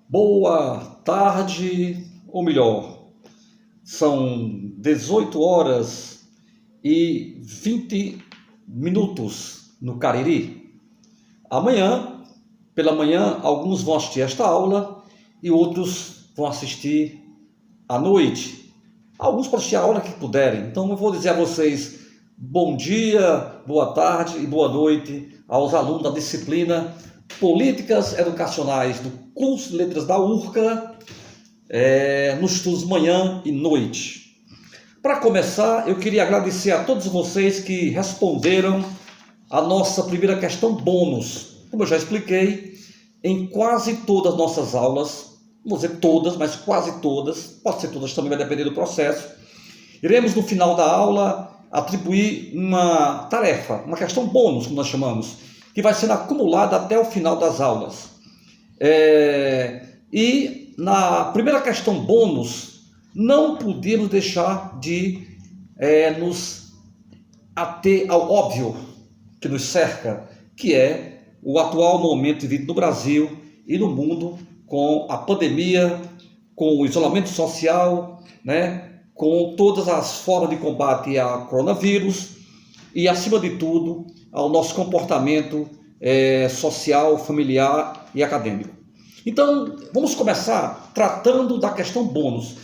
Boa tarde, ou melhor, são 18 horas e 20 minutos no Cariri. Amanhã, pela manhã, alguns vão assistir esta aula e outros vão assistir à noite. Alguns podem assistir a hora que puderem. Então eu vou dizer a vocês bom dia, boa tarde e boa noite aos alunos da disciplina Políticas Educacionais do curso de Letras da URCA, nos estudos manhã e noite. Para começar, eu queria agradecer a todos vocês que responderam a nossa primeira questão bônus. Como eu já expliquei, em quase todas as nossas aulas, não vou dizer todas, mas quase todas, pode ser todas também, vai depender do processo, iremos no final da aula atribuir uma tarefa, uma questão bônus, como nós chamamos, que vai sendo acumulada até o final das aulas. E na primeira questão bônus, não podíamos deixar de nos ater ao óbvio que nos cerca, que é o atual momento vivido no Brasil e no mundo, com a pandemia, com o isolamento social, com todas as formas de combate ao coronavírus e, acima de tudo, ao nosso comportamento social, familiar e acadêmico. Então, vamos começar tratando da questão bônus.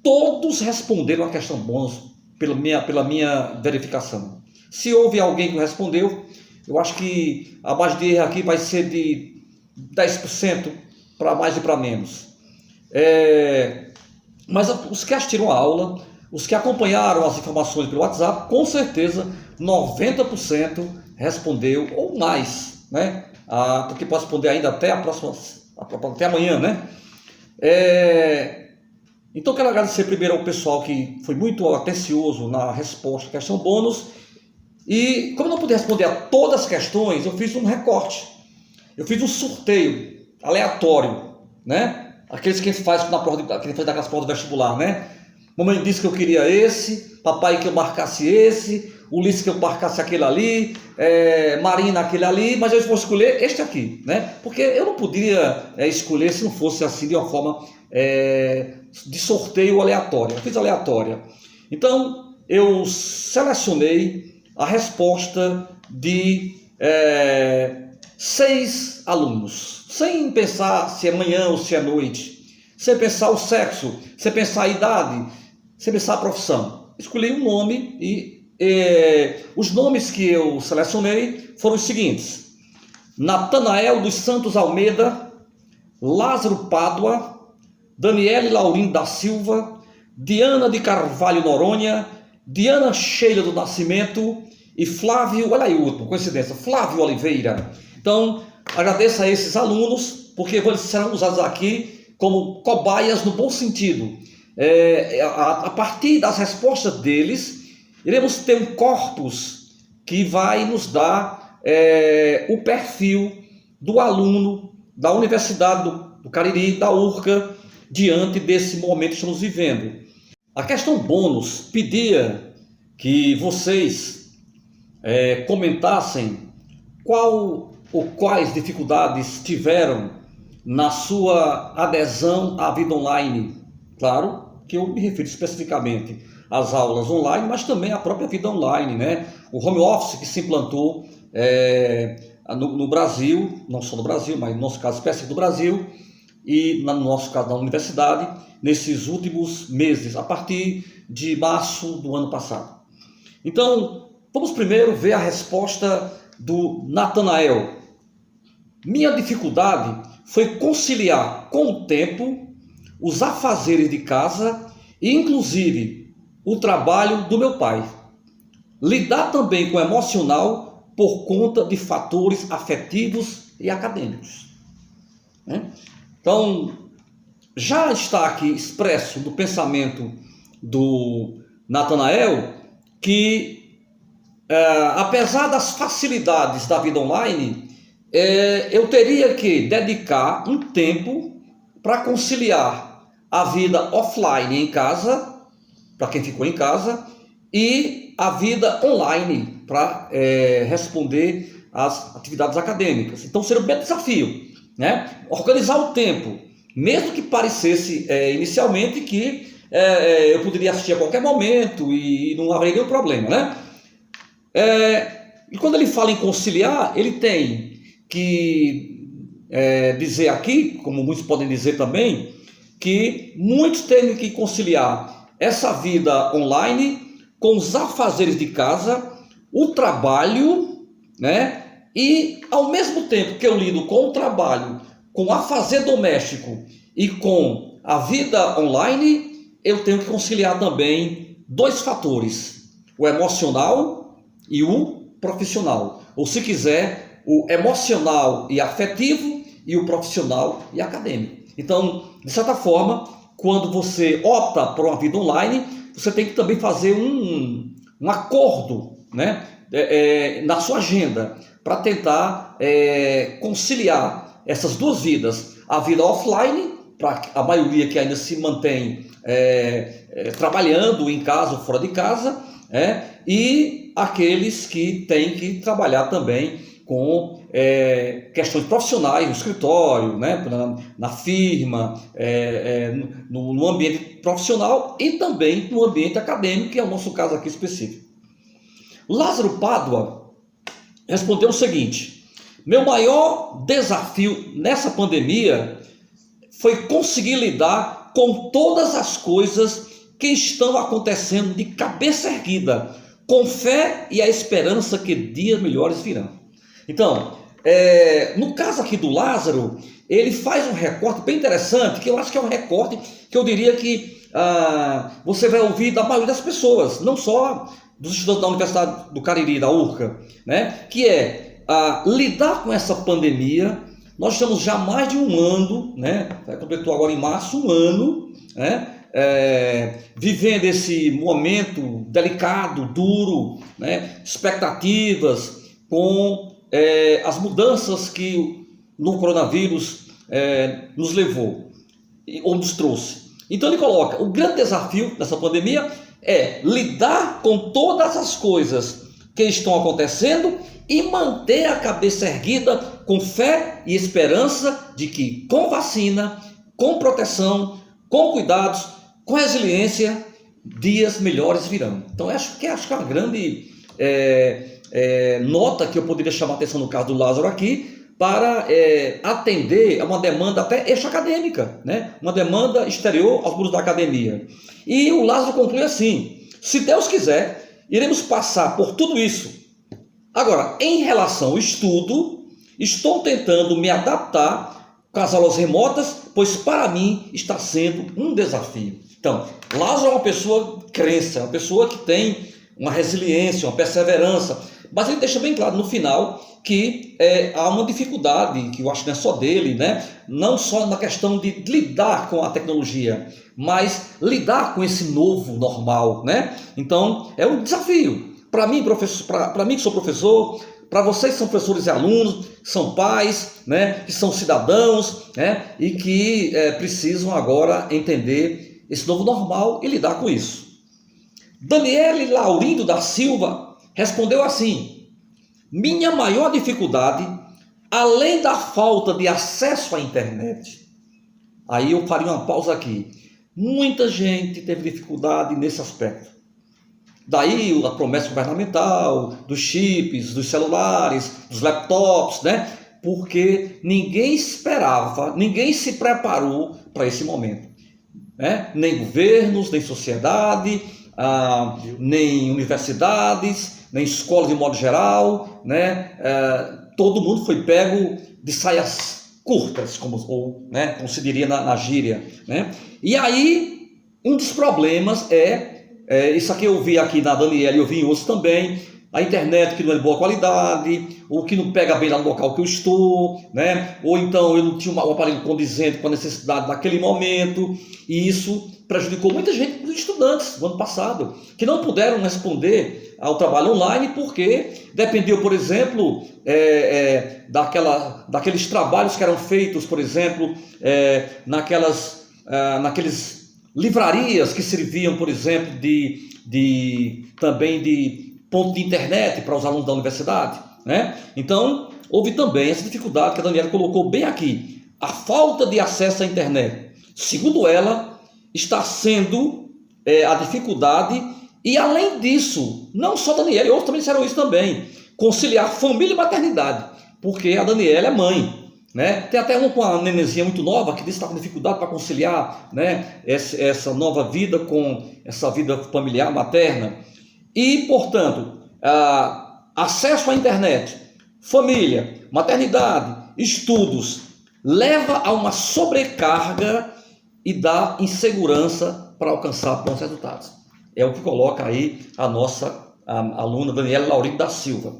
Todos responderam a questão bônus pela minha verificação. Se houve alguém que respondeu, eu acho que a margem de erro aqui vai ser de 10% para mais e para menos. Mas os que assistiram a aula, os que acompanharam as informações pelo WhatsApp, com certeza 90% respondeu ou mais, porque pode responder ainda até até amanhã, Então quero agradecer primeiro ao pessoal que foi muito atencioso na resposta à questão bônus. E como eu não pude responder a todas as questões, eu fiz um recorte, eu fiz um sorteio aleatório, Aqueles que a gente faz na prova, que faz daquelas provas do vestibular, Mamãe disse que eu queria esse, papai que eu marcasse esse, Ulisses que eu marcasse aquele ali, Marina aquele ali, mas eu vou escolher este aqui, Porque eu não podia escolher se não fosse assim de uma forma de sorteio aleatória. Eu fiz aleatória. Então eu selecionei a resposta de 6 alunos, sem pensar se é manhã ou se é noite, sem pensar o sexo, sem pensar a idade, sem pensar a profissão. Escolhi um nome e os nomes que eu selecionei foram os seguintes: Natanael dos Santos Almeida, Lázaro Pádua, Daniele Laurindo da Silva, Diana de Carvalho Noronha, Diana Sheila do Nascimento e Flávio, olha aí o último, coincidência, Flávio Oliveira. Então, agradeço a esses alunos, porque eles serão usados aqui como cobaias no bom sentido. A partir das respostas deles, iremos ter um corpus que vai nos dar o perfil do aluno da Universidade do Cariri, da URCA, diante desse momento que estamos vivendo. A questão bônus pedia que vocês comentassem qual ou quais dificuldades tiveram na sua adesão à vida online. Claro que eu me refiro especificamente às aulas online, mas também à própria vida online, O home office que se implantou no Brasil, não só no Brasil, mas no nosso caso específico do Brasil, e no nosso caso na universidade, nesses últimos meses, a partir de março do ano passado. Então, vamos primeiro ver a resposta do Natanael. Minha dificuldade foi conciliar com o tempo os afazeres de casa e, inclusive, o trabalho do meu pai. Lidar também com o emocional por conta de fatores afetivos e acadêmicos. Então, já está aqui expresso no pensamento do Natanael que, apesar das facilidades da vida online, eu teria que dedicar um tempo para conciliar a vida offline em casa, para quem ficou em casa, e a vida online para responder às atividades acadêmicas. Então seria um belo desafio, organizar o tempo Mesmo que parecesse inicialmente que eu poderia assistir a qualquer momento e não haveria nenhum problema, né? E quando ele fala em conciliar, ele tem que dizer aqui, como muitos podem dizer também, que muitos têm que conciliar essa vida online com os afazeres de casa, o trabalho, né? E ao mesmo tempo que eu lido com o trabalho, com o afazer doméstico e com a vida online, eu tenho que conciliar também dois fatores: o emocional e o profissional. Ou, se quiser, o emocional e afetivo e o profissional e acadêmico. Então, de certa forma, quando você opta por uma vida online, você tem que também fazer um acordo, né, na sua agenda para tentar conciliar essas duas vidas. A vida offline, para a maioria que ainda se mantém trabalhando em casa ou fora de casa, e aqueles que têm que trabalhar também com questões profissionais no escritório, né, na firma, no ambiente profissional e também no ambiente acadêmico, que é o nosso caso aqui específico. Lázaro Pádua respondeu o seguinte: meu maior desafio nessa pandemia foi conseguir lidar com todas as coisas que estão acontecendo de cabeça erguida, com fé e a esperança que dias melhores virão. Então, no caso aqui do Lázaro, ele faz um recorte bem interessante, que eu acho que é um recorte que eu diria que você vai ouvir da maioria das pessoas, não só dos estudantes da Universidade do Cariri, da URCA, né? Que é lidar com essa pandemia. Nós estamos já mais de um ano, né? Completou agora em março um ano, né? Vivendo esse momento delicado, duro, né? Expectativas com as mudanças que no coronavírus nos levou ou nos trouxe. Então ele coloca: o grande desafio dessa pandemia é lidar com todas as coisas que estão acontecendo e manter a cabeça erguida com fé e esperança de que com vacina, com proteção, com cuidados, com resiliência, dias melhores virão. Então acho que é uma grande nota que eu poderia chamar a atenção no caso do Lázaro aqui, para atender a uma demanda até extra-acadêmica, né? Uma demanda exterior aos muros da academia. E o Lázaro conclui assim: se Deus quiser, iremos passar por tudo isso. Agora, em relação ao estudo, estou tentando me adaptar com as aulas remotas, pois para mim está sendo um desafio. Então, Lázaro é uma pessoa de crença, uma pessoa que tem uma resiliência, uma perseverança, mas ele deixa bem claro no final que há uma dificuldade, que eu acho que não é só dele, né? Não só na questão de lidar com a tecnologia, mas lidar com esse novo normal, né? Então, é um desafio. Para mim, para mim que sou professor, para vocês que são professores e alunos, que são pais, né? Que são cidadãos, né? E que precisam agora entender esse novo normal e lidar com isso. Daniele Laurindo da Silva respondeu assim: minha maior dificuldade, além da falta de acesso à internet. Aí eu faria uma pausa aqui. Muita gente teve dificuldade nesse aspecto. Daí a promessa governamental, dos chips, dos celulares, dos laptops, né? Porque ninguém esperava, ninguém se preparou para esse momento, né? Nem governos, nem sociedade, nem universidades, nem escolas de modo geral, né? Todo mundo foi pego de saias curtas, como se diria na gíria, né? E aí, um dos problemas isso aqui eu vi aqui na Daniela e eu vi em outros também: a internet que não é de boa qualidade, ou que não pega bem lá no local que eu estou, né? Ou então eu não tinha um aparelho condizente com a necessidade daquele momento, e isso prejudicou muita gente, muitos estudantes do ano passado, que não puderam responder ao trabalho online porque dependiam, por exemplo, daqueles trabalhos que eram feitos, por exemplo, naqueles livrarias que serviam, por exemplo, também de ponto de internet para os alunos da universidade, né? Então, houve também essa dificuldade que a Daniela colocou bem aqui. a falta de acesso à internet, segundo ela, está sendo a dificuldade. E além disso, não só a Daniela, outros também disseram isso também, conciliar família e maternidade, porque a Daniela é mãe, né? Tem até uma com a nenenzinha muito nova que diz que está com dificuldade para conciliar, né, essa nova vida com essa vida familiar materna. E, portanto, acesso à internet, família, maternidade, estudos, leva a uma sobrecarga e dá insegurança para alcançar bons resultados. É o que coloca aí a nossa aluna Daniela Laurindo da Silva.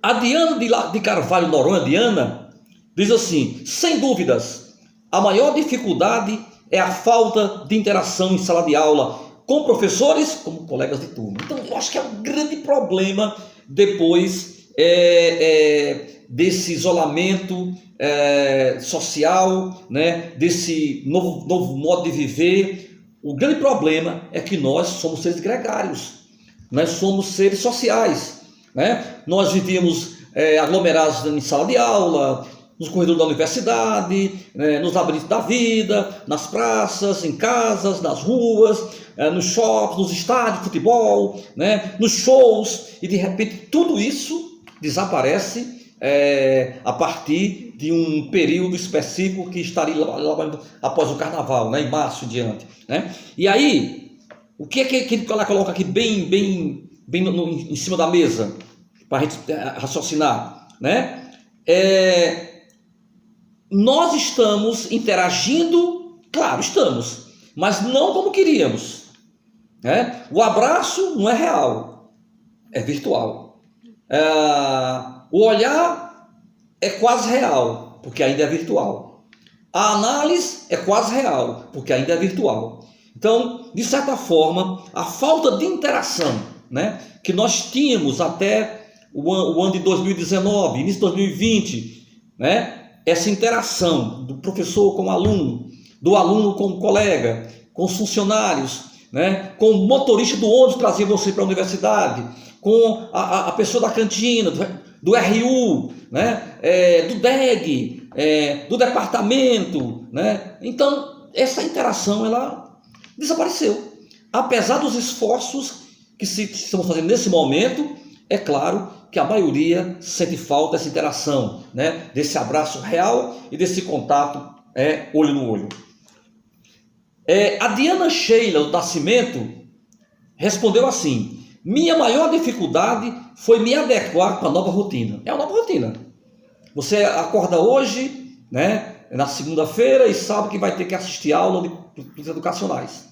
A Diana de Carvalho Noronha, Diana, diz assim: sem dúvidas, a maior dificuldade é a falta de interação em sala de aula com professores como colegas de turma. Então, eu acho que é um grande problema depois desse isolamento social, né, desse novo modo de viver. O grande problema é que nós somos seres gregários, nós somos seres sociais, né? Nós vivíamos aglomerados em sala de aula, nos corredores da universidade, nos labirintos da vida, nas praças, em casas, nas ruas, nos shoppings, nos estádios de futebol, né? Nos shows, e de repente tudo isso desaparece a partir de um período específico que estaria lá após o carnaval, né, em março e diante, né? E aí, o que ela coloca aqui bem em cima da mesa, para a gente raciocinar, né? Nós estamos interagindo, claro, estamos, mas não como queríamos, né? O abraço não é real, é virtual. O olhar é quase real, porque ainda é virtual. A análise é quase real, porque ainda é virtual. Então, de certa forma, a falta de interação, né, que nós tínhamos até o ano de 2019, início de 2020, né, essa interação do professor com o aluno, do aluno com o colega, com os funcionários, né, com o motorista do ônibus que trazia você para a universidade, com a pessoa da cantina, do RU, né, do DEG, do departamento, né? Então, essa interação ela desapareceu. Apesar dos esforços que estamos fazendo nesse momento, é claro que a maioria sente falta dessa interação, né, desse abraço real e desse contato olho no olho. A Diana Sheila do Nascimento respondeu assim: minha maior dificuldade foi me adequar com a nova rotina. É uma nova rotina. Você acorda hoje, né, na segunda-feira, e sabe que vai ter que assistir aula dos educacionais,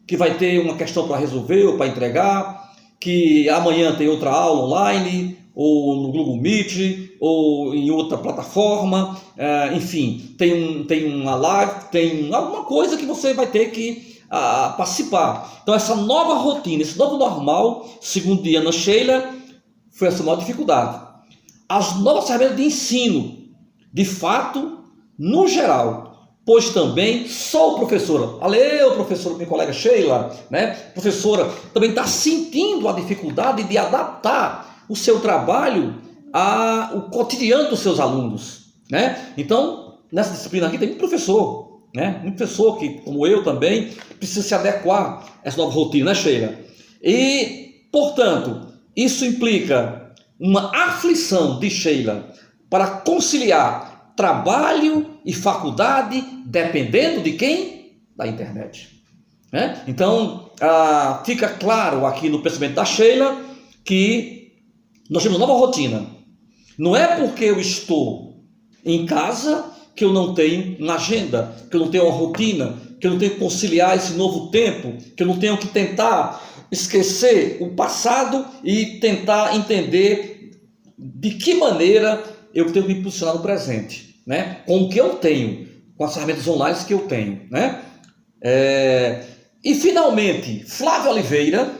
que vai ter uma questão para resolver ou para entregar, que amanhã tem outra aula online, ou no Google Meet, ou em outra plataforma, enfim, tem uma live, tem alguma coisa que você vai ter que participar. Então, essa nova rotina, esse novo normal, segundo Diana Sheila, foi a sua maior dificuldade. As novas ferramentas de ensino, de fato, no geral, pois também sou professora. Valeu, professora, minha colega Sheila, né? Professora, também está sentindo a dificuldade de adaptar o seu trabalho ao cotidiano dos seus alunos, né? Então, nessa disciplina aqui tem muito professor, né? Muito professor que, como eu também, precisa se adequar a essa nova rotina, né, Sheila? E, portanto, isso implica uma aflição de Sheila para conciliar trabalho e faculdade, dependendo de quem? Da internet, né? Então, fica claro aqui no pensamento da Sheila que nós temos uma nova rotina. Não é porque eu estou em casa que eu não tenho uma agenda, que eu não tenho uma rotina, que eu não tenho que conciliar esse novo tempo, que eu não tenho que tentar esquecer o passado e tentar entender de que maneira eu tenho que me posicionar no presente, né? Com o que eu tenho, com as ferramentas online que eu tenho, né? E finalmente, Flávia Oliveira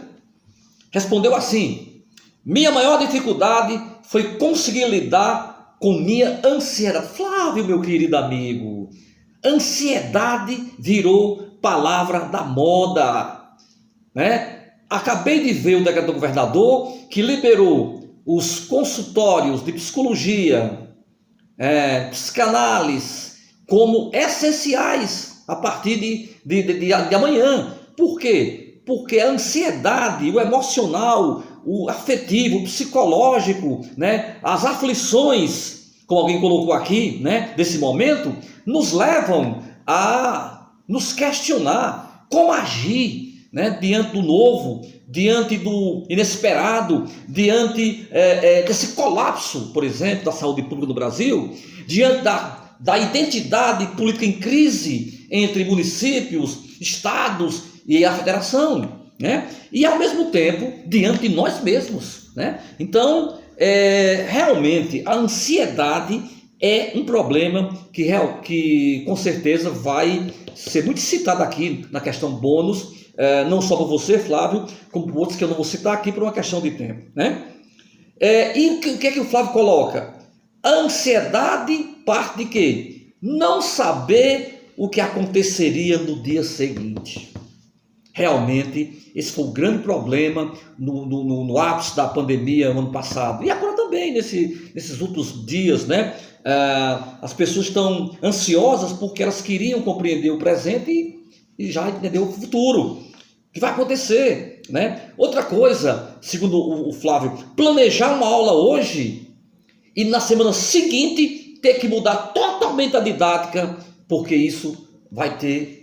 respondeu assim: minha maior dificuldade foi conseguir lidar com minha ansiedade. Flávio, meu querido amigo, ansiedade virou palavra da moda, né? Acabei de ver o decreto do governador que liberou os consultórios de psicologia psicanálise como essenciais a partir de amanhã. Por quê? Porque a ansiedade, o emocional, o afetivo, o psicológico, né, as aflições, como alguém colocou aqui, né, desse momento, nos levam a nos questionar como agir, né, diante do novo, diante do inesperado, diante desse colapso, por exemplo, da saúde pública no Brasil, diante da identidade política em crise entre municípios, estados e a federação, né? E ao mesmo tempo diante de nós mesmos, né? Então, realmente a ansiedade é um problema que com certeza vai ser muito citado aqui na questão bônus, não só por você, Flávio, como por outros que eu não vou citar aqui por uma questão de tempo, né? E o que é que o Flávio coloca? A ansiedade parte de quê? Não saber o que aconteceria no dia seguinte. Realmente, esse foi o grande problema no ápice da pandemia no ano passado. E agora também, nesses últimos dias, né? As pessoas estão ansiosas porque elas queriam compreender o presente e já entender o futuro. O que vai acontecer, né? Outra coisa, segundo o Flávio, planejar uma aula hoje e na semana seguinte ter que mudar totalmente a didática, porque isso vai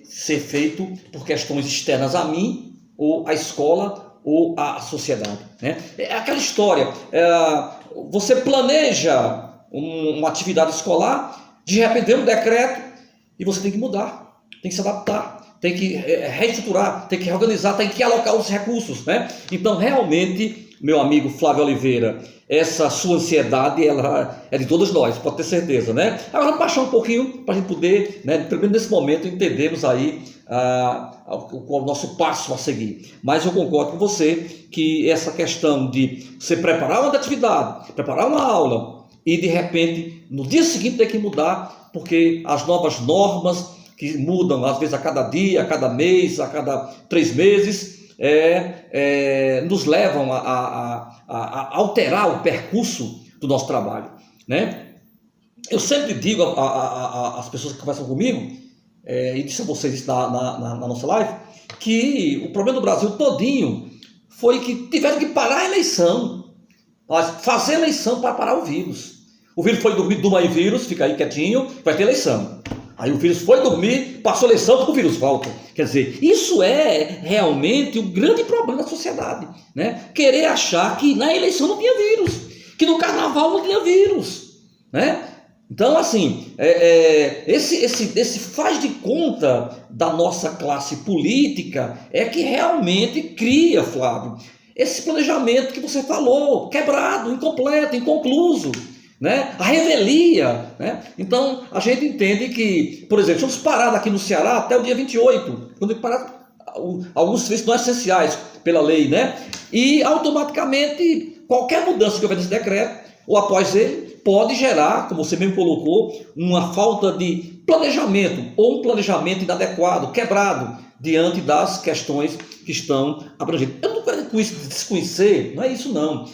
ser feito por questões externas a mim, ou à escola, ou à sociedade, né? É aquela história, você planeja uma atividade escolar, de repente vem um decreto e você tem que mudar, tem que se adaptar, tem que reestruturar, tem que reorganizar, tem que alocar os recursos, né? Então, realmente, meu amigo Flávio Oliveira, essa sua ansiedade, ela é de todos nós, pode ter certeza, né? Agora vamos baixar um pouquinho para a gente poder, né, pelo menos nesse momento, entendermos aí o nosso passo a seguir. Mas eu concordo com você que essa questão de você preparar uma atividade, preparar uma aula e de repente no dia seguinte ter que mudar, porque as novas normas que mudam às vezes a cada dia, a cada mês, a cada 3 meses, nos levam a alterar o percurso do nosso trabalho, né? Eu sempre digo às pessoas que conversam comigo, e disse a vocês isso na nossa live, que o problema do Brasil todinho foi que tiveram que parar a eleição, fazer eleição para parar o vírus. O vírus foi dormir, durma aí vírus, fica aí quietinho, vai ter eleição. Aí o vírus foi dormir, passou a eleição, o vírus volta. Quer dizer, isso é realmente um grande problema da sociedade, né? Querer achar que na eleição não tinha vírus, que no carnaval não tinha vírus, né? Então, assim, esse faz de conta da nossa classe política é que realmente cria, Flávio, esse planejamento que você falou, quebrado, incompleto, inconcluso, né? A revelia, né? Então a gente entende que, por exemplo, estamos parados aqui no Ceará até o dia 28, quando parar alguns serviços não essenciais pela lei, né? E automaticamente qualquer mudança que houver nesse decreto ou após ele pode gerar, como você mesmo colocou, uma falta de planejamento ou um planejamento inadequado, quebrado diante das questões que estão abrangentes. Eu não quero com isso desconhecer, não é isso não.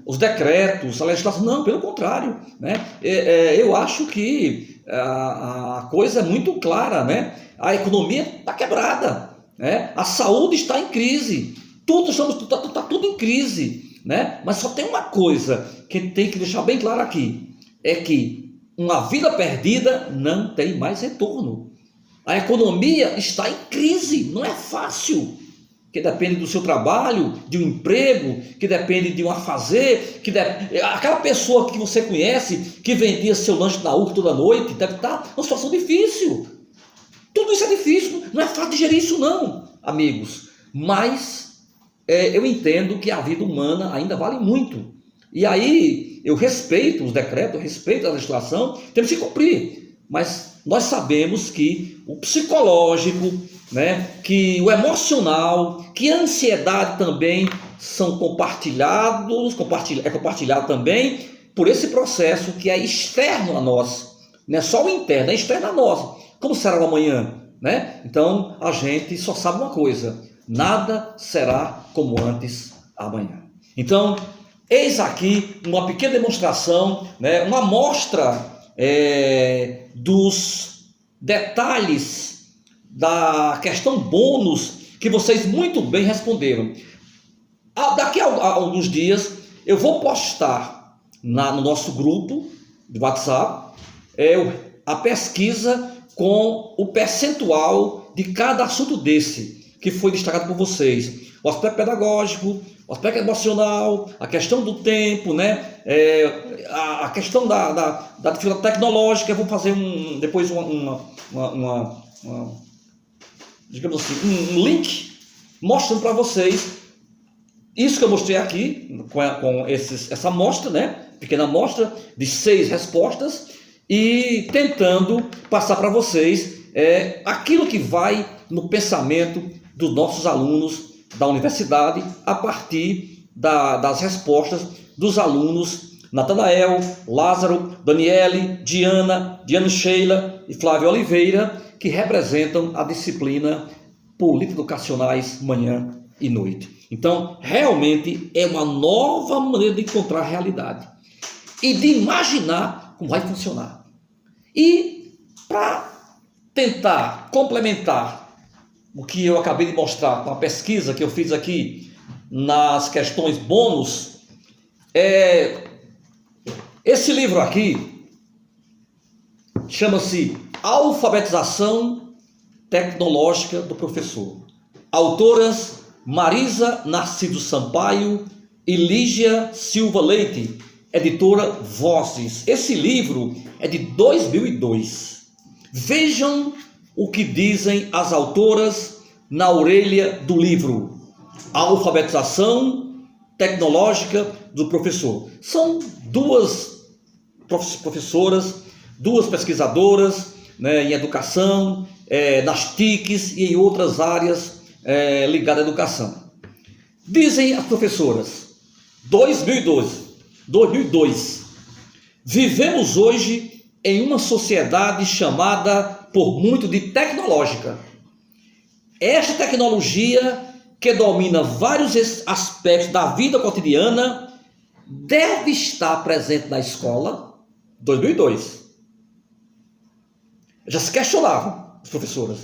Os decretos, a legislação, não, pelo contrário, né? Eu acho que a coisa é muito clara, né? A economia está quebrada, né? A saúde está em crise, está tudo em crise, né? Mas só tem uma coisa que tem que deixar bem claro aqui, é que uma vida perdida não tem mais retorno. A economia está em crise, não é fácil, que depende do seu trabalho, de um emprego, que depende de um afazer, aquela pessoa que você conhece, que vendia seu lanche na URC toda noite, deve estar numa situação difícil. Tudo isso é difícil, não é fácil de gerir isso não, amigos. Mas eu entendo que a vida humana ainda vale muito. E aí eu respeito os decretos, eu respeito a legislação, temos que cumprir. Mas nós sabemos que o psicológico, né, que o emocional, que a ansiedade também são compartilhado também por esse processo que é externo a nós, não é só o interno, é externo a nós. Como será o amanhã, né? Então a gente só sabe uma coisa: nada será como antes amanhã. Então Eis aqui uma pequena demonstração, né, uma amostra dos detalhes da questão bônus que vocês muito bem responderam. Daqui a alguns dias eu vou postar no nosso grupo de WhatsApp a pesquisa com o percentual de cada assunto desse que foi destacado por vocês. O aspecto pedagógico, o aspecto emocional, a questão do tempo, né? A questão da dificuldade tecnológica. Eu vou fazer depois digamos assim, um link mostrando para vocês isso que eu mostrei aqui com essa amostra, né? Pequena amostra de 6 respostas, e tentando passar para vocês aquilo que vai no pensamento dos nossos alunos da universidade a partir das respostas dos alunos Natanael, Lázaro, Daniele, Diana Sheila e Flávio Oliveira, que representam a disciplina Político-Educacionais manhã e noite. Então, realmente é uma nova maneira de encontrar a realidade e de imaginar como vai funcionar. E para tentar complementar o que eu acabei de mostrar com a pesquisa que eu fiz aqui nas questões bônus, esse livro aqui chama-se Alfabetização Tecnológica do Professor. Autoras Marisa Narciso Sampaio e Lígia Silva Leite, editora Vozes. Esse livro é de 2002. Vejam o que dizem as autoras na orelha do livro. Alfabetização Tecnológica do Professor. São duas professoras, duas pesquisadoras, né, em educação, nas TICs e em outras áreas ligadas à educação. Dizem as professoras, 2002, vivemos hoje em uma sociedade chamada por muito de tecnológica. Esta tecnologia, que domina vários aspectos da vida cotidiana, deve estar presente na escola. 2002. Já se questionavam as professoras.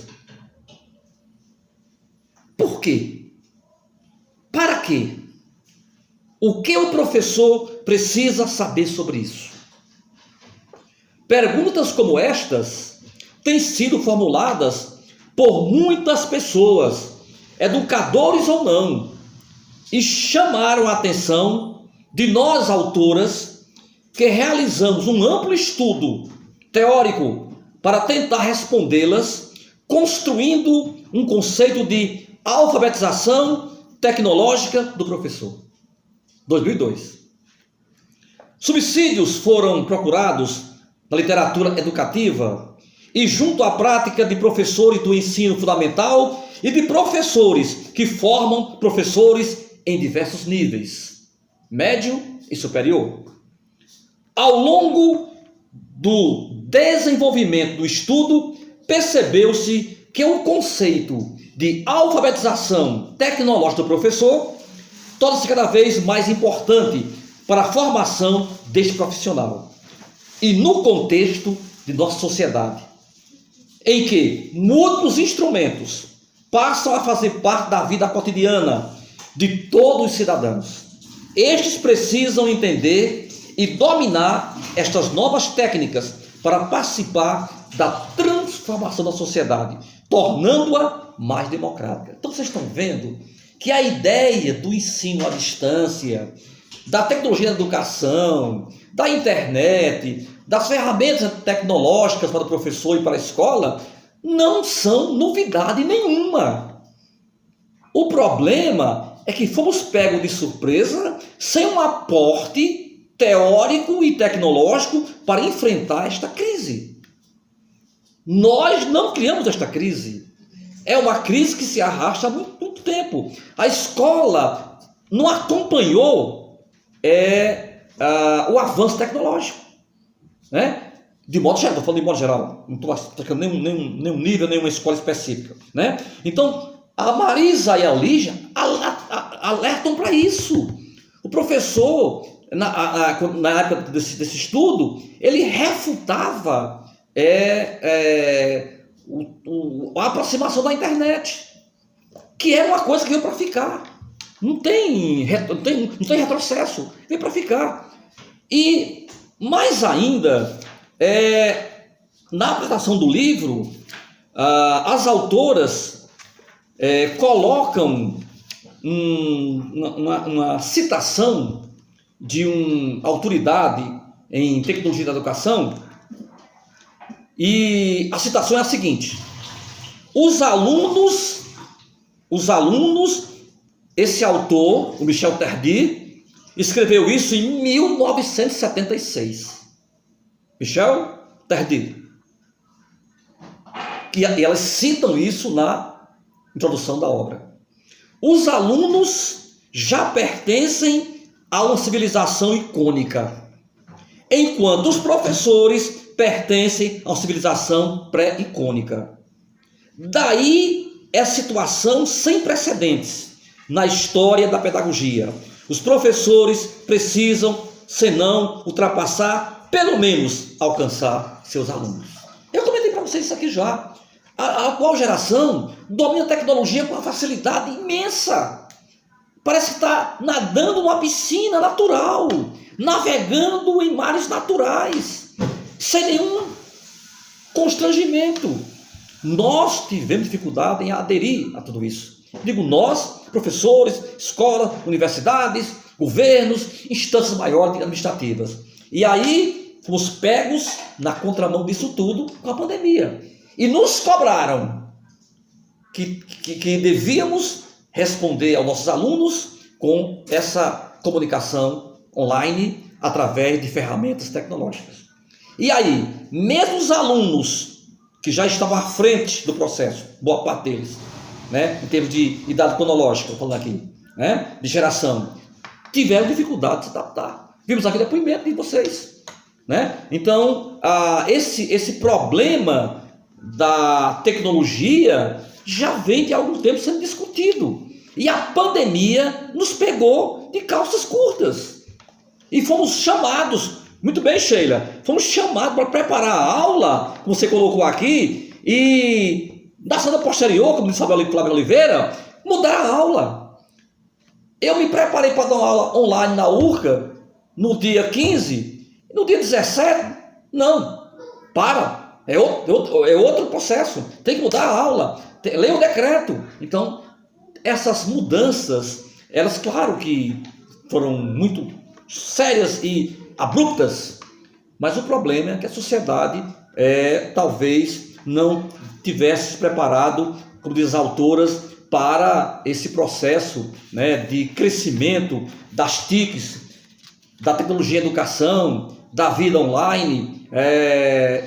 Por quê? Para quê? O que o professor precisa saber sobre isso? Perguntas como estas têm sido formuladas por muitas pessoas, educadores ou não, e chamaram a atenção de nós, autoras, que realizamos um amplo estudo teórico para tentar respondê-las, construindo um conceito de alfabetização tecnológica do professor. 2002. Subsídios foram procurados na literatura educativa e junto à prática de professores do ensino fundamental e de professores que formam professores em diversos níveis, médio e superior. Ao longo do desenvolvimento do estudo, percebeu-se que o conceito de alfabetização tecnológica do professor torna-se cada vez mais importante para a formação deste profissional. E no contexto de nossa sociedade, em que múltiplos instrumentos passam a fazer parte da vida cotidiana de todos os cidadãos, estes precisam entender e dominar estas novas técnicas para participar da transformação da sociedade, tornando-a mais democrática. Então vocês estão vendo que a ideia do ensino à distância, da tecnologia da educação, da internet, das ferramentas tecnológicas para o professor e para a escola, não são novidade nenhuma. O problema é que fomos pegos de surpresa sem um aporte teórico e tecnológico para enfrentar esta crise. Nós não criamos esta crise. É uma crise que se arrasta há muito tempo. A escola não acompanhou o avanço tecnológico, né? De modo geral, estou falando de modo geral, não estou atacando nenhum nível, nenhuma escola específica, né? Então, a Marisa e a Lígia alertam para isso. O professor, na época desse estudo, ele refutava a aproximação da internet, que é uma coisa que veio para ficar. Não tem retrocesso, veio para ficar. E mais ainda, na apresentação do livro, as autoras colocam uma citação de uma autoridade em tecnologia da educação, e a citação é a seguinte: os alunos, esse autor, o Michel Tardy, escreveu isso em 1976. Michel Tardy. E elas citam isso na introdução da obra. Os alunos já pertencem a uma civilização icônica, enquanto os professores pertencem a uma civilização pré-icônica. Daí é a situação sem precedentes na história da pedagogia. Os professores precisam, senão ultrapassar, pelo menos alcançar seus alunos. Eu comentei para vocês isso aqui já. A atual geração domina a tecnologia com uma facilidade imensa. Parece que está nadando numa piscina natural, navegando em mares naturais, sem nenhum constrangimento. Nós tivemos dificuldade em aderir a tudo isso. Digo nós, professores, escolas, universidades, governos, instâncias maiores administrativas. E aí fomos pegos na contramão disso tudo com a pandemia. E nos cobraram que devíamos responder aos nossos alunos com essa comunicação online através de ferramentas tecnológicas. E aí, mesmo os alunos que já estavam à frente do processo, boa parte deles, em termos de idade cronológica, falando aqui, de geração, tiveram dificuldade de se adaptar. Vimos aqui depoimento de vocês. Então, esse problema da tecnologia já vem de algum tempo sendo discutido. E a pandemia nos pegou de calças curtas. E fomos chamados, muito bem, Sheila, fomos chamados para preparar a aula, como você colocou aqui, e na semana posterior, como disse Flávio Oliveira, mudar a aula. Eu me preparei para dar uma aula online na URCA no dia 15, no dia 17, não, é outro processo, tem que mudar a aula, leia o decreto. Então, essas mudanças, elas claro que foram muito sérias e abruptas, mas o problema é que a sociedade talvez não tivesse se preparado, como diz as autoras, para esse processo de crescimento das TICs, da tecnologia e educação, da vida online.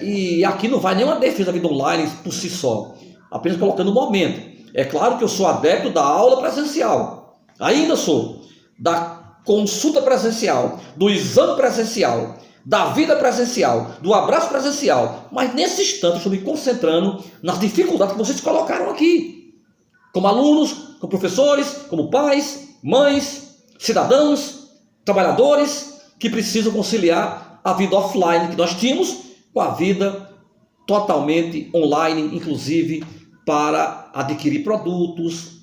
E aqui não vai nenhuma defesa da vida online por si só, apenas colocando o momento. É claro que eu sou adepto da aula presencial, ainda sou, da consulta presencial, do exame presencial, da vida presencial, do abraço presencial, mas nesse instante eu estou me concentrando nas dificuldades que vocês colocaram aqui, como alunos, como professores, como pais, mães, cidadãos, trabalhadores, que precisam conciliar a vida offline que nós tínhamos com a vida totalmente online, inclusive para adquirir produtos.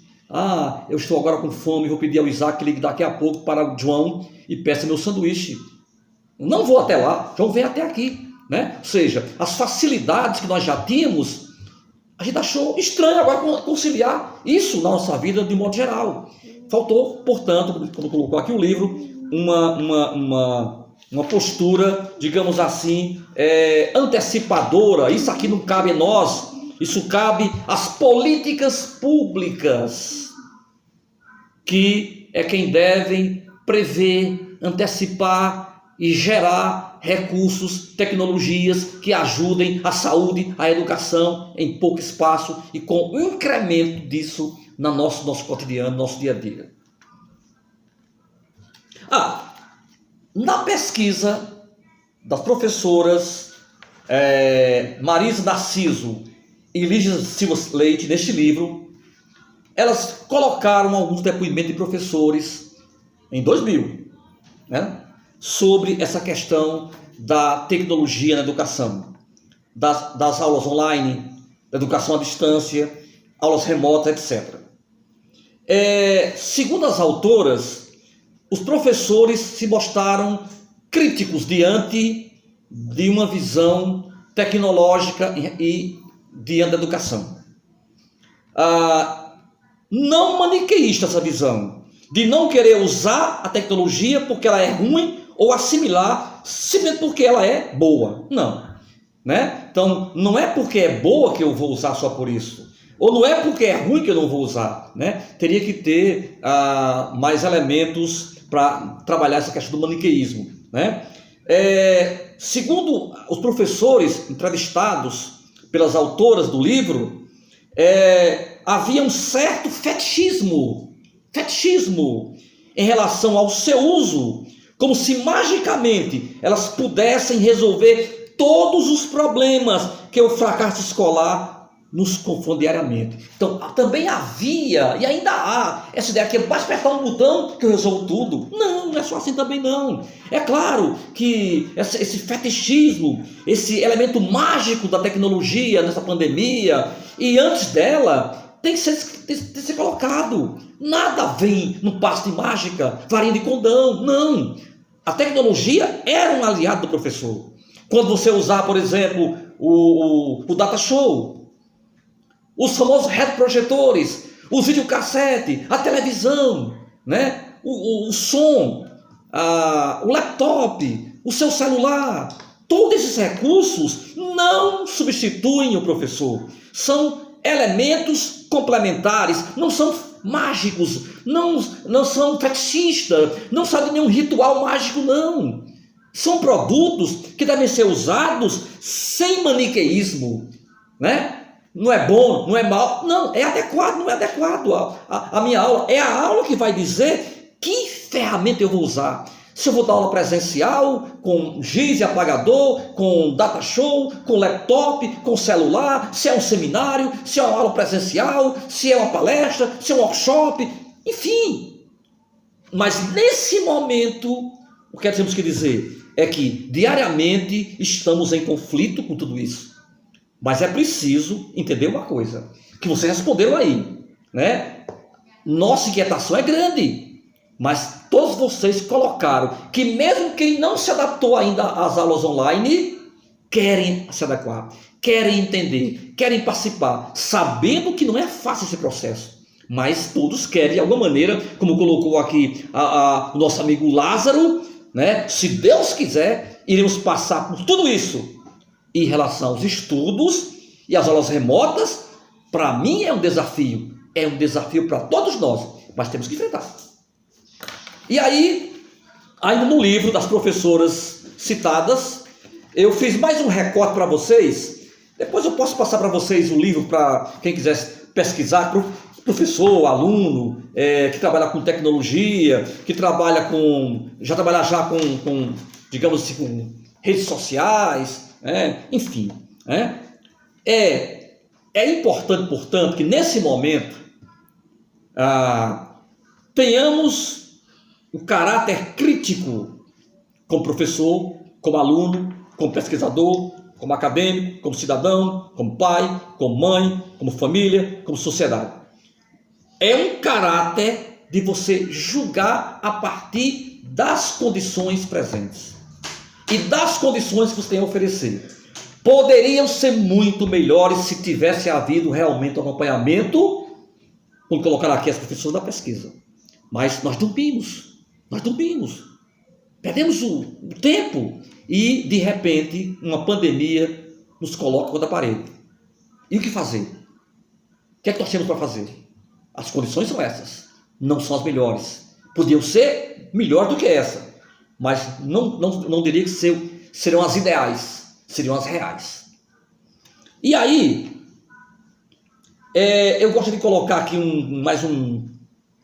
Eu estou agora com fome, vou pedir ao Isaac que ligue daqui a pouco para o João e peça meu sanduíche. Não vou até lá, João vem até aqui, Ou seja, as facilidades que nós já tínhamos, a gente achou estranho agora conciliar isso na nossa vida de modo geral. Faltou, portanto, como colocou aqui o livro, uma postura, digamos assim, antecipadora. Isso aqui não cabe a nós, isso cabe às políticas públicas, que é quem devem prever, antecipar e gerar recursos, tecnologias que ajudem a saúde, a educação em pouco espaço e com o incremento disso no nosso cotidiano, no nosso dia a dia. Na pesquisa das professoras Marisa Narciso e Lígia Silva Leite, neste livro, elas colocaram alguns depoimentos de professores em 2000, né? Sobre essa questão da tecnologia na educação, das aulas online, da educação à distância, aulas remotas, etc. Segundo as autoras, os professores se mostraram críticos diante de uma visão tecnológica e diante da educação. Não maniqueísta essa visão, de não querer usar a tecnologia porque ela é ruim ou assimilar simplesmente porque ela é boa. Não. Né? Então, não é porque é boa que eu vou usar só por isso. Ou não é porque é ruim que eu não vou usar. Né? Teria que ter mais elementos para trabalhar essa questão do maniqueísmo. Né? Segundo os professores entrevistados pelas autoras do livro, havia um certo fetichismo em relação ao seu uso, como se magicamente elas pudessem resolver todos os problemas que o fracasso escolar nos confronta diariamente. Então, também havia, e ainda há, essa ideia que basta apertar um botão que eu resolvo tudo. Não é só assim também não. É claro que esse fetichismo, esse elemento mágico da tecnologia nessa pandemia, e antes dela, tem que ser colocado. Nada vem no passe de mágica, varinha de condão, não. A tecnologia era um aliado do professor. Quando você usar, por exemplo, o data show, os famosos retroprojetores, os videocassete, a televisão, né? o som, o laptop, o seu celular, todos esses recursos não substituem o professor. São elementos complementares, não são mágicos, não são fetichistas, não são de nenhum ritual mágico, não. São produtos que devem ser usados sem maniqueísmo, né? Não é bom, não é mal, não, é adequado, não é adequado. A minha aula é a aula que vai dizer que ferramenta eu vou usar. Se eu vou dar aula presencial, com giz e apagador, com data show, com laptop, com celular, se é um seminário, se é uma aula presencial, se é uma palestra, se é um workshop, enfim. Mas nesse momento, o que temos que dizer é que diariamente estamos em conflito com tudo isso. Mas é preciso entender uma coisa, que vocês responderam aí, né? Nossa inquietação é grande, mas todos vocês colocaram que mesmo quem não se adaptou ainda às aulas online, querem se adequar, querem entender, querem participar, sabendo que não é fácil esse processo, mas todos querem de alguma maneira, como colocou aqui o nosso amigo Lázaro, né? Se Deus quiser, iremos passar por tudo isso. Em relação aos estudos e às aulas remotas, para mim é um desafio para todos nós, mas temos que enfrentar. E aí, ainda no livro das professoras citadas, eu fiz mais um recorte para vocês. Depois eu posso passar para vocês o livro para quem quiser pesquisar, professor, aluno, que trabalha com tecnologia, que trabalha com, digamos assim, com redes sociais, enfim. É importante, portanto, que nesse momento tenhamos o caráter crítico como professor, como aluno, como pesquisador, como acadêmico, como cidadão, como pai, como mãe, como família, como sociedade. É um caráter de você julgar a partir das condições presentes e das condições que você tem a oferecer. Poderiam ser muito melhores se tivesse havido realmente um acompanhamento, vamos colocar aqui as professoras da pesquisa. Mas nós dormimos, perdemos o tempo e, de repente, uma pandemia nos coloca contra a parede. E o que fazer? O que é que nós temos para fazer? As condições são essas, não são as melhores. Podiam ser melhor do que essa, mas não diria que serão as ideais, seriam as reais. E aí, eu gosto de colocar aqui mais um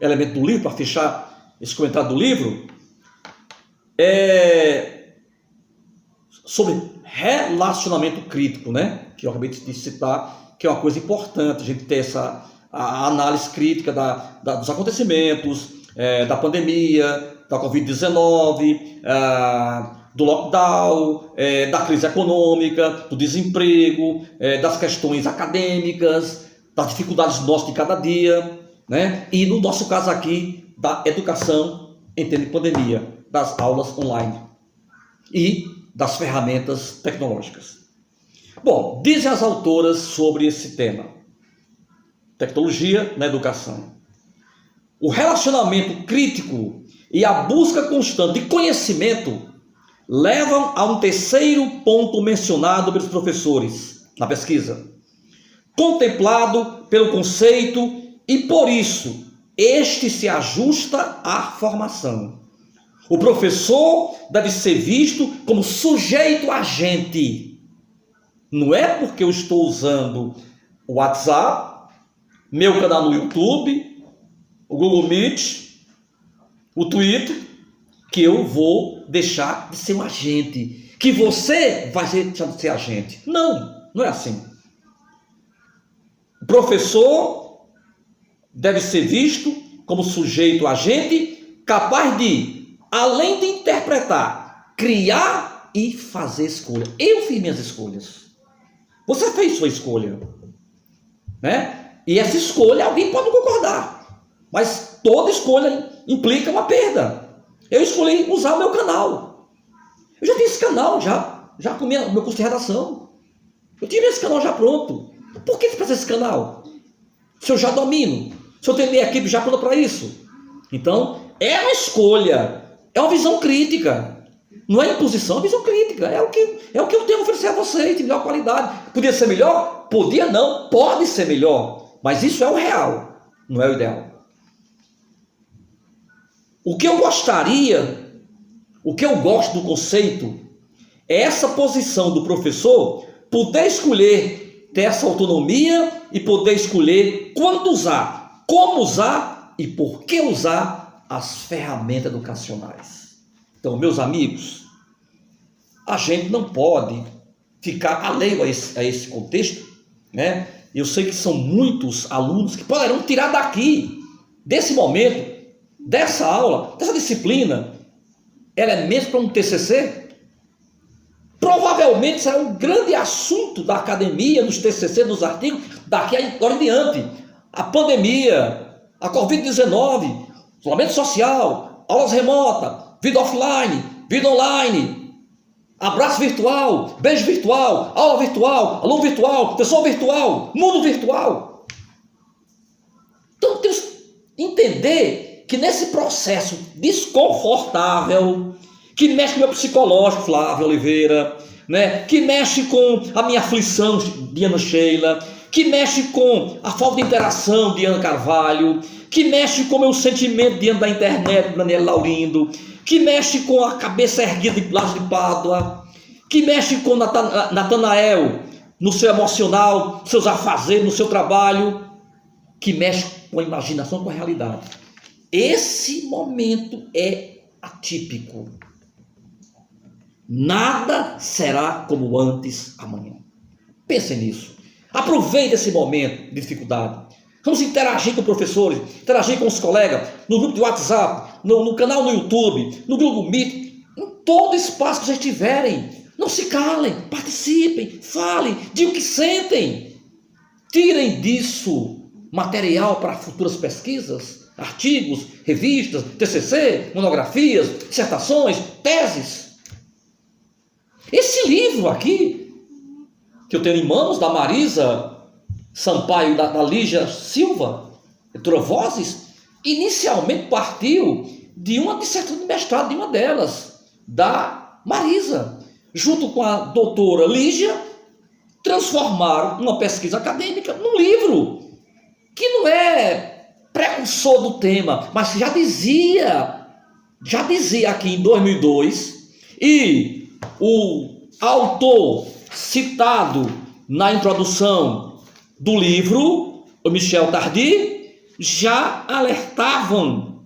elemento do livro, para fechar esse comentário do livro, sobre relacionamento crítico, né? Que eu acabei de citar, que é uma coisa importante, a gente ter a análise crítica dos acontecimentos, da pandemia, da Covid-19, do lockdown, da crise econômica, do desemprego, das questões acadêmicas, das dificuldades nossas de cada dia, né? E no nosso caso aqui, da educação em tempo de pandemia, das aulas online e das ferramentas tecnológicas. Bom, dizem as autoras sobre esse tema: tecnologia na educação. O relacionamento crítico e a busca constante de conhecimento levam a um terceiro ponto mencionado pelos professores na pesquisa, contemplado pelo conceito, e por isso este se ajusta à formação. O professor deve ser visto como sujeito agente. Não é porque eu estou usando o WhatsApp, meu canal no YouTube, o Google Meet, o Twitter, que eu vou deixar de ser um agente, que você vai deixar de ser agente. Não, não é assim. O professor deve ser visto como sujeito agente, capaz de, além de interpretar, criar e fazer escolha. Eu fiz minhas escolhas. Você fez sua escolha, né? E essa escolha alguém pode não concordar, mas toda escolha implica uma perda. Eu escolhi usar o meu canal. Eu já tinha esse canal, já com o meu curso de redação. Eu tinha esse canal já pronto. Por que fazer esse canal? Se eu já domino, se eu tenho minha equipe já pronta para isso. Então, é uma escolha, é uma visão crítica. Não é imposição, é visão crítica. É o que eu tenho a oferecer a vocês de melhor qualidade. Podia ser melhor? Podia não, pode ser melhor. Mas isso é o real, não é o ideal. O que eu gostaria, o que eu gosto do conceito, é essa posição do professor poder escolher, ter essa autonomia e poder escolher quando usar, como usar e por que usar as ferramentas educacionais. Então, meus amigos, a gente não pode ficar alheio a esse contexto, né? Eu sei que são muitos alunos que poderão tirar daqui, desse momento, dessa aula, dessa disciplina, elementos para um TCC. Provavelmente será um grande assunto da academia, nos TCC, nos artigos, daqui agora em diante. A pandemia, a Covid-19, isolamento social, aulas remotas, vida offline, vida online, abraço virtual, beijo virtual, aula virtual, aluno virtual, professor virtual, mundo virtual. Então temos que entender que nesse processo desconfortável, que mexe com o meu psicológico, Flávio Oliveira, né? Que mexe com a minha aflição, Diana Sheila, que mexe com a falta de interação, Diana Carvalho, que mexe com o meu sentimento diante da internet, Daniel Laurindo, que mexe com a cabeça erguida de Blas de Pádua, que mexe com Natanael no seu emocional, nos seus afazeres, no seu trabalho, que mexe com a imaginação, com a realidade. Esse momento é atípico. Nada será como antes amanhã. Pensem nisso. Aproveite esse momento de dificuldade. Vamos interagir com professores, interagir com os colegas, no grupo de WhatsApp, no canal no YouTube, no Google Meet, em todo espaço que vocês tiverem. Não se calem, participem, falem, digam o que sentem. Tirem disso material para futuras pesquisas, artigos, revistas, TCC, monografias, dissertações, teses. Esse livro aqui, que eu tenho em mãos, da Marisa Sampaio e da Lígia Silva, editora Vozes, inicialmente partiu de uma dissertação de mestrado de uma delas, da Marisa, junto com a doutora Lígia, transformaram uma pesquisa acadêmica num livro, que não é precursor do tema, mas já dizia aqui em 2002, e o autor citado na introdução do livro, o Michel Tardy, já alertavam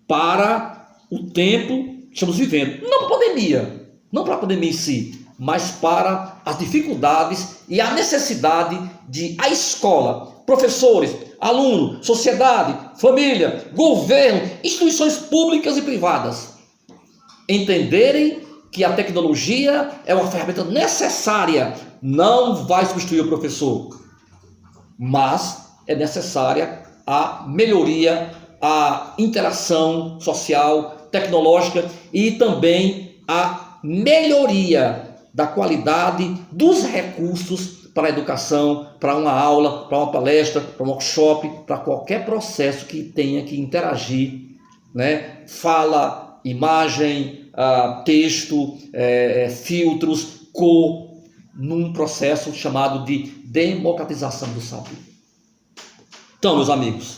para o tempo que estamos vivendo. Não para a pandemia, não para a pandemia em si, mas para as dificuldades e a necessidade de a escola, professores, aluno, sociedade, família, governo, instituições públicas e privadas entenderem que a tecnologia é uma ferramenta necessária, não vai substituir o professor, mas é necessária a melhoria, a interação social, tecnológica e também a melhoria da qualidade dos recursos para a educação, para uma aula, para uma palestra, para um workshop, para qualquer processo que tenha que interagir, né? Fala, imagem, texto, filtros, cor, num processo chamado de democratização do saber. Então, meus amigos,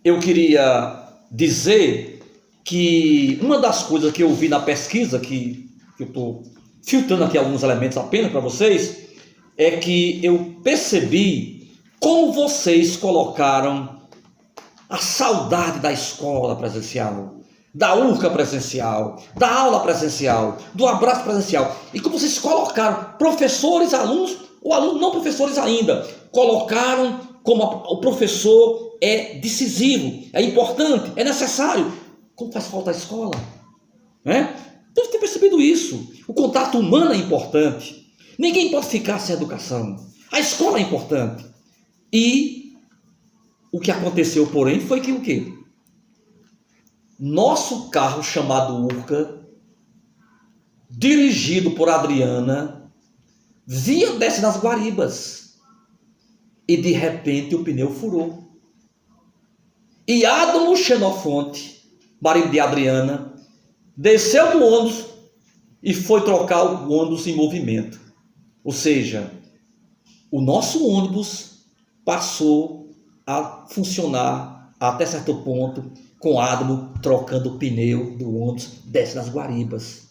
eu queria dizer que uma das coisas que eu vi na pesquisa, que eu estou filtrando aqui alguns elementos apenas para vocês, é que eu percebi como vocês colocaram a saudade da escola presencial, da URCA presencial, da aula presencial, do abraço presencial, e como vocês colocaram professores, alunos, ou alunos não professores ainda, colocaram como o professor é decisivo, é importante, é necessário. Como faz falta a escola, né? Deve ter percebido isso. O contato humano é importante. Ninguém pode ficar sem educação. A escola é importante. E o que aconteceu, porém, foi que o quê? Nosso carro chamado URCA, dirigido por Adriana, vinha desce nas Guaribas. E de repente o pneu furou. E Adamo Xenofonte, marido de Adriana, desceu do ônibus e foi trocar o ônibus em movimento. Ou seja, o nosso ônibus passou a funcionar até certo ponto com Adamo trocando o pneu do ônibus desce nas Guaribas.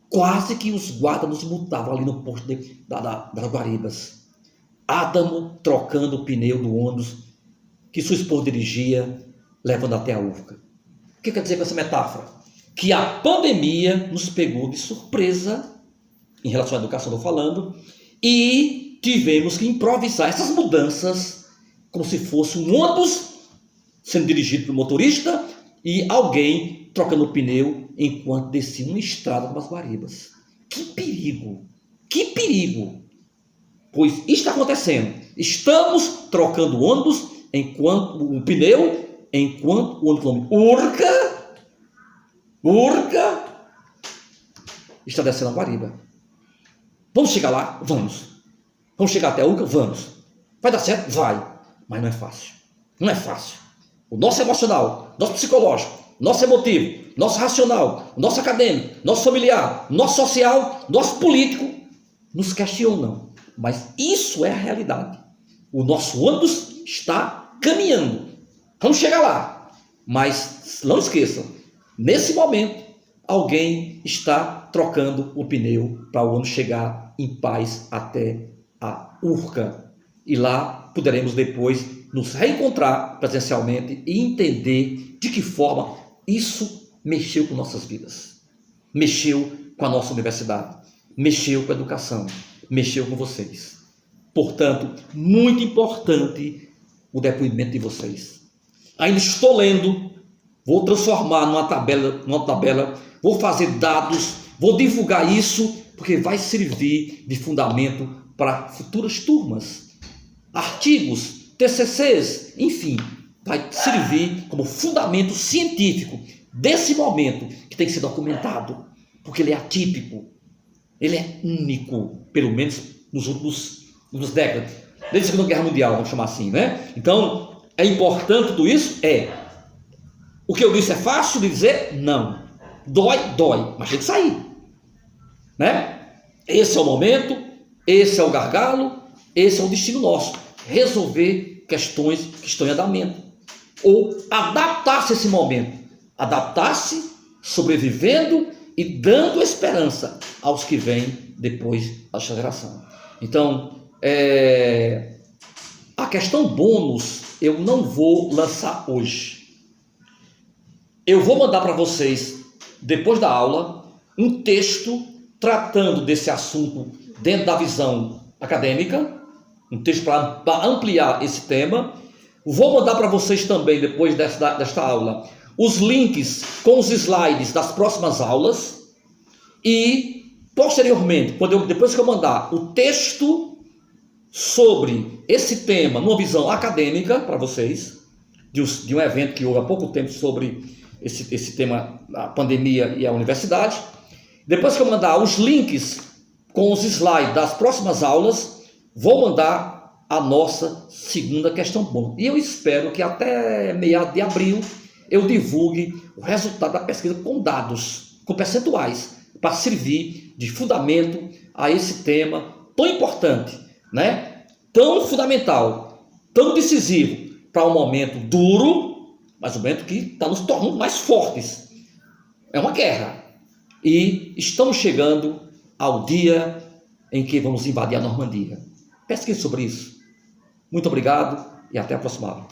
Quase que os guardas nos multavam ali no posto das Guaribas. Adamo trocando o pneu do ônibus que sua esposa dirigia, levando até a URCA. O que quer dizer com essa metáfora? Que a pandemia nos pegou de surpresa, em relação à educação estou falando, e tivemos que improvisar essas mudanças como se fosse um ônibus sendo dirigido por motorista e alguém trocando o pneu enquanto descia uma estrada com as Guaribas. Que perigo! Que perigo! Pois isso está acontecendo. Estamos trocando o ônibus enquanto o pneu, enquanto o ônibus URCA está descendo a Guariba. Vamos chegar lá? Vamos. Vamos chegar até a URCA? Vamos. Vai dar certo? Vai. Mas não é fácil. Não é fácil. O nosso emocional, nosso psicológico, nosso emotivo, nosso racional, nosso acadêmico, nosso familiar, nosso social, nosso político nos questionam. Mas isso é a realidade. O nosso ônibus está caminhando. Vamos chegar lá. Mas não esqueçam, nesse momento, alguém está trocando o pneu para o ônibus chegar em paz até a URCA. E lá poderemos depois nos reencontrar presencialmente e entender de que forma isso mexeu com nossas vidas. Mexeu com a nossa universidade. Mexeu com a educação. Mexeu com vocês. Portanto, muito importante o depoimento de vocês. Ainda estou lendo, vou transformar numa tabela, vou fazer dados, vou divulgar isso, porque vai servir de fundamento para futuras turmas, artigos, TCCs, enfim, vai servir como fundamento científico desse momento que tem que ser documentado, porque ele é atípico, ele é único, pelo menos nos últimos décadas, desde a Segunda Guerra Mundial, vamos chamar assim, né? Então, é importante tudo isso? É. O que eu disse é fácil de dizer? Não. Dói, mas tem que sair, né? Esse é o momento, esse é o gargalo, esse é o destino nosso. Resolver questões que estão em andamento. Ou adaptar-se a esse momento. Adaptar-se, sobrevivendo e dando esperança aos que vêm depois desta geração. Então, a questão bônus eu não vou lançar hoje. Eu vou mandar para vocês, depois da aula, um texto tratando desse assunto dentro da visão acadêmica, um texto para ampliar esse tema, Vou mandar para vocês também, depois desta aula, os links com os slides das próximas aulas. E, posteriormente, depois que eu mandar o texto sobre esse tema, numa visão acadêmica para vocês, de um evento que houve há pouco tempo sobre esse tema, a pandemia e a universidade. Depois que eu mandar os links com os slides das próximas aulas, vou mandar a nossa segunda questão bônus. E eu espero que até meados de abril eu divulgue o resultado da pesquisa com dados, com percentuais, para servir de fundamento a esse tema tão importante, né? Tão fundamental, tão decisivo para um momento duro, mas um momento que está nos tornando mais fortes. É uma guerra. E estamos chegando ao dia em que vamos invadir a Normandia. Pesquise sobre isso. Muito obrigado e até a próxima aula.